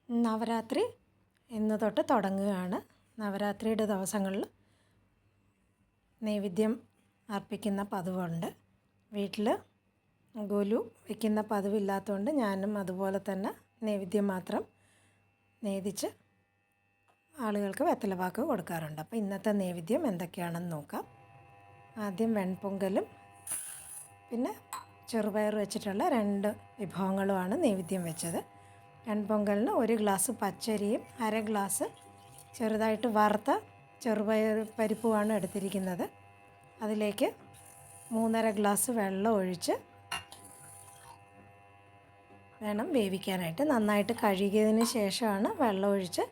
നവരാത്രി ഇന്ന് തൊട്ട് തുടങ്ങുകയാണ്. നവരാത്രിയുടെ ദിവസങ്ങളിൽ നൈവേദ്യം അർപ്പിക്കുന്ന പതിവുണ്ട്. വീട്ടിൽ ഗുലു വയ്ക്കുന്ന പതിവില്ലാത്തതുകൊണ്ട് ഞാനും അതുപോലെ തന്നെ നൈവേദ്യം മാത്രം നേദിച്ച് ആളുകൾക്ക് വെത്തലപാക്ക് കൊടുക്കാറുണ്ട്. അപ്പോൾ ഇന്നത്തെ നൈവേദ്യം എന്തൊക്കെയാണെന്ന് നോക്കാം. ആദ്യം വെൺപൊങ്കലും പിന്നെ ചെറുപയർ വെച്ചിട്ടുള്ള 2 വിഭവങ്ങളുമാണ് നൈവേദ്യം വെച്ചത്. വെൺപൊങ്കലിന് 1 ഗ്ലാസ് പച്ചരിയും 1/2 ഗ്ലാസ് ചെറുതായിട്ട് വറുത്ത ചെറുപയർ പരിപ്പുമാണ് എടുത്തിരിക്കുന്നത്. അതിലേക്ക് 3.5 ഗ്ലാസ് വെള്ളം ഒഴിച്ച് വേണം വേവിക്കാനായിട്ട്. നന്നായിട്ട് കഴുകിയതിന് ശേഷമാണ് വെള്ളം ഒഴിച്ച്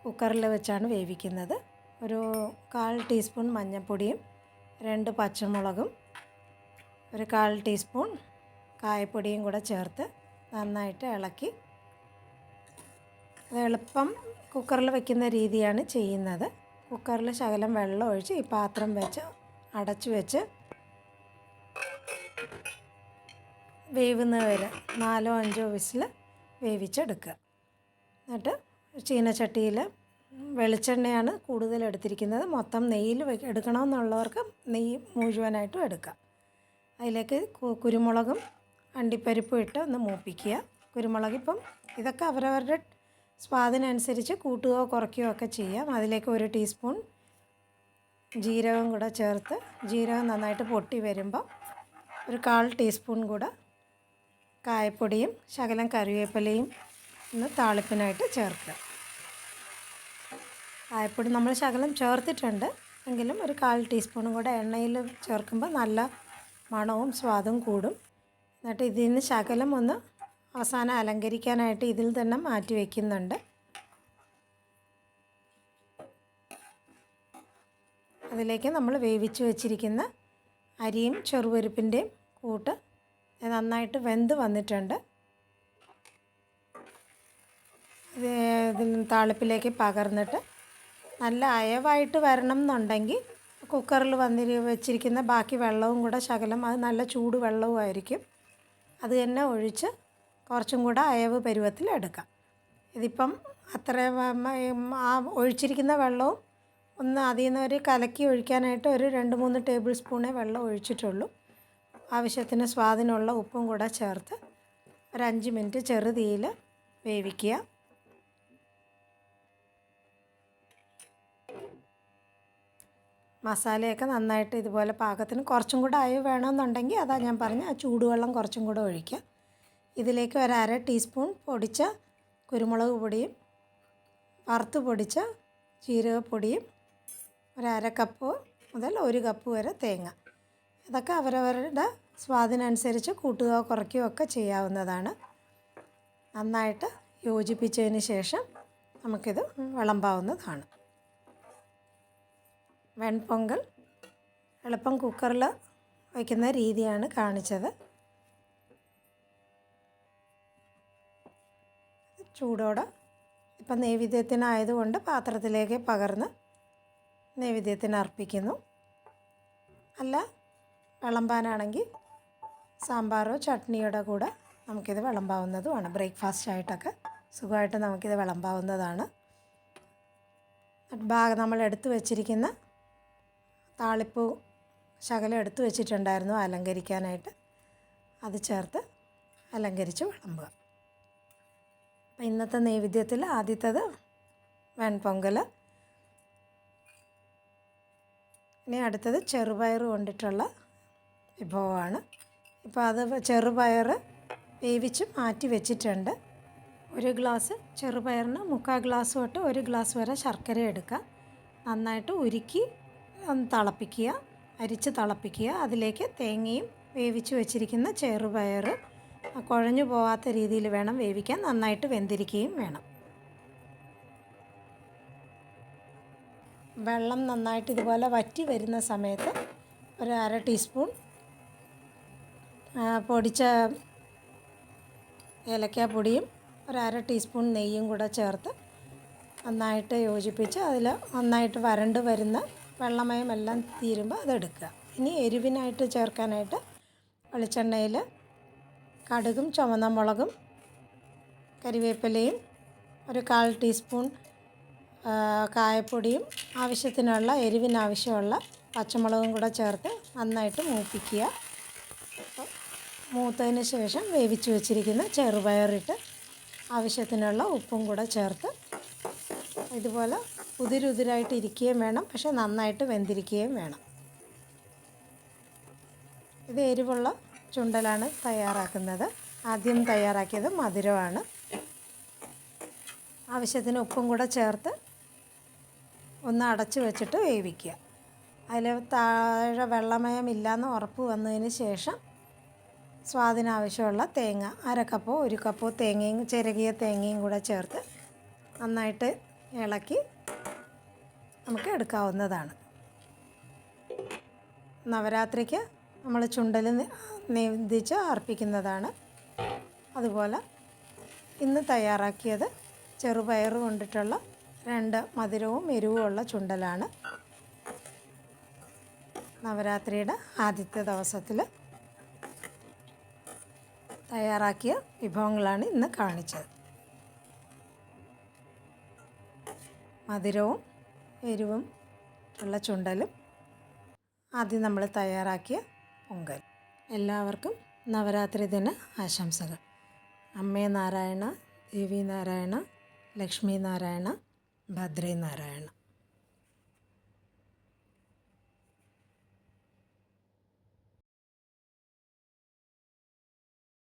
കുക്കറിൽ വെച്ചാണ് വേവിക്കുന്നത്. ഒരു 1/4 ടീസ്പൂൺ മഞ്ഞൾപ്പൊടിയും 2 പച്ചമുളകും 1/4 ടീസ്പൂൺ കായപ്പൊടിയും കൂടെ ചേർത്ത് നന്നായിട്ട് ഇളക്കി, അത് എളുപ്പം കുക്കറിൽ വയ്ക്കുന്ന രീതിയാണ് ചെയ്യുന്നത്. കുക്കറിൽ ശകലം വെള്ളം ഒഴിച്ച് ഈ പാത്രം വെച്ച് അടച്ചു വെച്ച് വേവുന്നത് വരെ 4-5 വിസിൽ വേവിച്ചെടുക്കുക. എന്നിട്ട് ചീനച്ചട്ടിയിൽ വെളിച്ചെണ്ണയാണ് കൂടുതൽ എടുത്തിരിക്കുന്നത്. മൊത്തം നെയ്യിൽ എടുക്കണമെന്നുള്ളവർക്ക് നെയ്യ് മുഴുവനായിട്ടും എടുക്കാം. അതിലേക്ക് കുരുമുളകും അണ്ടിപ്പരിപ്പും ഇട്ട് ഒന്ന് മൂപ്പിക്കുക. കുരുമുളക് ഇപ്പം ഇതൊക്കെ അവരവരുടെ സ്വാദിനനുസരിച്ച് കൂട്ടുകയോ കുറയ്ക്കുകയോ ഒക്കെ ചെയ്യാം. അതിലേക്ക് 1 ടീസ്പൂൺ ജീരകം കൂടെ ചേർത്ത് ജീരകം നന്നായിട്ട് പൊട്ടി വരുമ്പോൾ 1/4 ടീസ്പൂൺ കൂടെ കായപ്പൊടിയും ശകലം കറിവേപ്പിലയും ഒന്ന് താളിപ്പിനായിട്ട് ചേർക്കുക. കായപ്പൊടി നമ്മൾ ശകലം ചേർത്തിട്ടുണ്ട് എങ്കിലും 1/4 ടീസ്പൂണും കൂടെ എണ്ണയിൽ ചേർക്കുമ്പോൾ നല്ല മണവും സ്വാദും കൂടും. എന്നിട്ട് ഇതിൽ നിന്ന് ശകലം ഒന്ന് അവസാനം അലങ്കരിക്കാനായിട്ട് ഇതിൽ തന്നെ മാറ്റി വയ്ക്കുന്നുണ്ട്. അതിലേക്ക് നമ്മൾ വേവിച്ച് വെച്ചിരിക്കുന്ന അരിയും ചെറുപരിപ്പിൻ്റെയും കൂട്ട് നന്നായിട്ട് വെന്ത് വന്നിട്ടുണ്ട്. ഇതിൽ താളിപ്പിലേക്ക് പകർന്നിട്ട് നല്ല അയവായിട്ട് വരണം എന്നുണ്ടെങ്കിൽ കുക്കറിൽ വെച്ചിരിക്കുന്ന ബാക്കി വെള്ളവും കൂടെ ശകലം, അത് നല്ല ചൂട് വെള്ളവുമായിരിക്കും, അത് തന്നെ ഒഴിച്ച് കുറച്ചും കൂടെ അയവ് പരുവത്തിൽ എടുക്കാം. ഇതിപ്പം അത്ര ആ ഒഴിച്ചിരിക്കുന്ന വെള്ളവും ഒന്ന് അതിൽ നിന്ന് ഒരു കലക്കി ഒഴിക്കാനായിട്ട് 2-3 ടേബിൾ സ്പൂണേ വെള്ളം ഒഴിച്ചിട്ടുള്ളൂ. ആവശ്യത്തിന് സ്വാദിനുള്ള ഉപ്പും കൂടെ ചേർത്ത് 5 മിനിറ്റ് ചെറുതീയിൽ വേവിക്കുക. മസാലയൊക്കെ നന്നായിട്ട് ഇതുപോലെ പാകത്തിന് കുറച്ചും കൂടെ അയവ് വേണമെന്നുണ്ടെങ്കിൽ അതാ ഞാൻ പറഞ്ഞ ആ ചൂടുവെള്ളം കുറച്ചും കൂടെ ഒഴിക്കുക. ഇതിലേക്ക് 1/2 ടീസ്പൂൺ പൊടിച്ച കുരുമുളക് പൊടിയും വറുത്ത് പൊടിച്ച ജീരകപ്പൊടിയും 1/2 കപ്പ് മുതൽ 1 കപ്പ് വരെ തേങ്ങ, ഇതൊക്കെ അവരവരുടെ സ്വാദിനനുസരിച്ച് കൂട്ടുകയോ കുറയ്ക്കുകയോ ഒക്കെ ചെയ്യാവുന്നതാണ്. നന്നായിട്ട് യോജിപ്പിച്ചതിന് ശേഷം നമുക്കിത് വിളമ്പാവുന്നതാണ്. വെൺപൊങ്കൽ എളുപ്പം കുക്കറിൽ വയ്ക്കുന്ന രീതിയാണ് കാണിച്ചത്. ചൂടോടെ ഇപ്പം നൈവേദ്യത്തിനായതുകൊണ്ട് പാത്രത്തിലേക്ക് പകർന്ന് നൈവേദ്യത്തിന് അർപ്പിക്കുന്നു. അല്ല വിളമ്പാനാണെങ്കിൽ സാമ്പാറോ ചട്നിയുടെ കൂടെ നമുക്കിത് വിളമ്പാവുന്നതുമാണ്. ബ്രേക്ക്ഫാസ്റ്റായിട്ടൊക്കെ സുഖമായിട്ട് നമുക്കിത് വിളമ്പാവുന്നതാണ്. നമ്മൾ എടുത്തു വച്ചിരിക്കുന്ന താളിപ്പ് ശകലം എടുത്തു വച്ചിട്ടുണ്ടായിരുന്നു അലങ്കരിക്കാനായിട്ട്, അത് ചേർത്ത് അലങ്കരിച്ച് വിളമ്പുക. അപ്പം ഇന്നത്തെ നൈവേദ്യത്തിൽ ആദ്യത്തേത് വെൺപൊങ്കൽ. ഇനി അടുത്തത് ചെറുപയർ കൊണ്ടിട്ടുള്ള വിഭവമാണ്. ഇപ്പോൾ അത് ചെറുപയർ വേവിച്ച് മാറ്റി വെച്ചിട്ടുണ്ട്. 1 ഗ്ലാസ് ചെറുപയറിന് 3/4 ഗ്ലാസ് തൊട്ട് 1 ഗ്ലാസ് വരെ ശർക്കര എടുക്കുക. നന്നായിട്ട് ഉരുക്കി ഒന്ന് തിളപ്പിക്കുക, അരിച്ച് തിളപ്പിക്കുക. അതിലേക്ക് തേങ്ങയും വേവിച്ച് വെച്ചിരിക്കുന്ന ചെറുപയർ കുഴഞ്ഞു പോകാത്ത രീതിയിൽ വേണം വേവിക്കാൻ, നന്നായിട്ട് വെന്തിരിക്കുകയും വേണം. വെള്ളം നന്നായിട്ട് ഇതുപോലെ വറ്റി വരുന്ന സമയത്ത് 1/2 ടീസ്പൂൺ പൊടിച്ച ഏലക്കാപ്പൊടിയും 1/2 ടീസ്പൂൺ നെയ്യും കൂടെ ചേർത്ത് നന്നായിട്ട് യോജിപ്പിച്ച് അതിൽ നന്നായിട്ട് വരണ്ട് വരുന്ന വെള്ളമയമെല്ലാം തീരുമ്പോൾ അതെടുക്കുക. ഇനി എരിവിനായിട്ട് ചേർക്കാനായിട്ട് വെളിച്ചെണ്ണയിൽ കടുകും ചുവന്ന മുളകും കരിവേപ്പിലയും ഒരു 1/4 ടീസ്പൂൺ കായപ്പൊടിയും ആവശ്യത്തിനുള്ള എരിവിനാവശ്യമുള്ള പച്ചമുളകും കൂടെ ചേർത്ത് നന്നായിട്ട് മൂപ്പിക്കുക. മൂത്തതിന് ശേഷം വേവിച്ച് വെച്ചിരിക്കുന്ന ചെറുപയറിട്ട് ആവശ്യത്തിനുള്ള ഉപ്പും കൂടെ ചേർത്ത് ഇതുപോലെ ഉതിരുതിരായിട്ട് ഇരിക്കുകയും വേണം, പക്ഷെ നന്നായിട്ട് വെന്തിരിക്കുകയും വേണം. ഇത് എരിവുള്ള ചുണ്ടലാണ് തയ്യാറാക്കുന്നത്. ആദ്യം തയ്യാറാക്കിയത് മധുരമാണ്. ആവശ്യത്തിന് ഉപ്പും കൂടെ ചേർത്ത് ഒന്ന് അടച്ച് വെച്ചിട്ട് വേവിക്കുക. അതിൽ താഴെ വെള്ളമയമില്ലാന്ന് ഉറപ്പ് വന്നതിന് ശേഷം സ്വാദിനാവശ്യമുള്ള തേങ്ങ 1/2 കപ്പോ 1 കപ്പോ തേങ്ങയും ചിരകിയ തേങ്ങയും കൂടെ ചേർത്ത് നന്നായിട്ട് ഇളക്കി നമുക്ക് എടുക്കാവുന്നതാണ്. നവരാത്രിക്ക് നമ്മൾ ചുണ്ടൽ നിവേദിച്ച് അർപ്പിക്കുന്നതാണ്. അതുപോലെ ഇന്ന് തയ്യാറാക്കിയത് ചെറുപയർ കൊണ്ടിട്ടുള്ള 2 മധുരവും എരിവുമുള്ള ചുണ്ടലാണ്. നവരാത്രിയുടെ ആദ്യത്തെ ദിവസത്തിൽ തയ്യാറാക്കിയ വിഭവങ്ങളാണ് ഇന്ന് കാണിച്ചത്. മധുരവും എരിവും ഉള്ള ചുണ്ടലും ആദ്യം നമ്മൾ തയ്യാറാക്കിയ പൊങ്കൽ. എല്ലാവർക്കും നവരാത്രി ദിന ആശംസകൾ. അമ്മേ നാരായണ, ദേവി നാരായണ, ലക്ഷ്മി നാരായണ, ഭദ്രേ നാരായണ.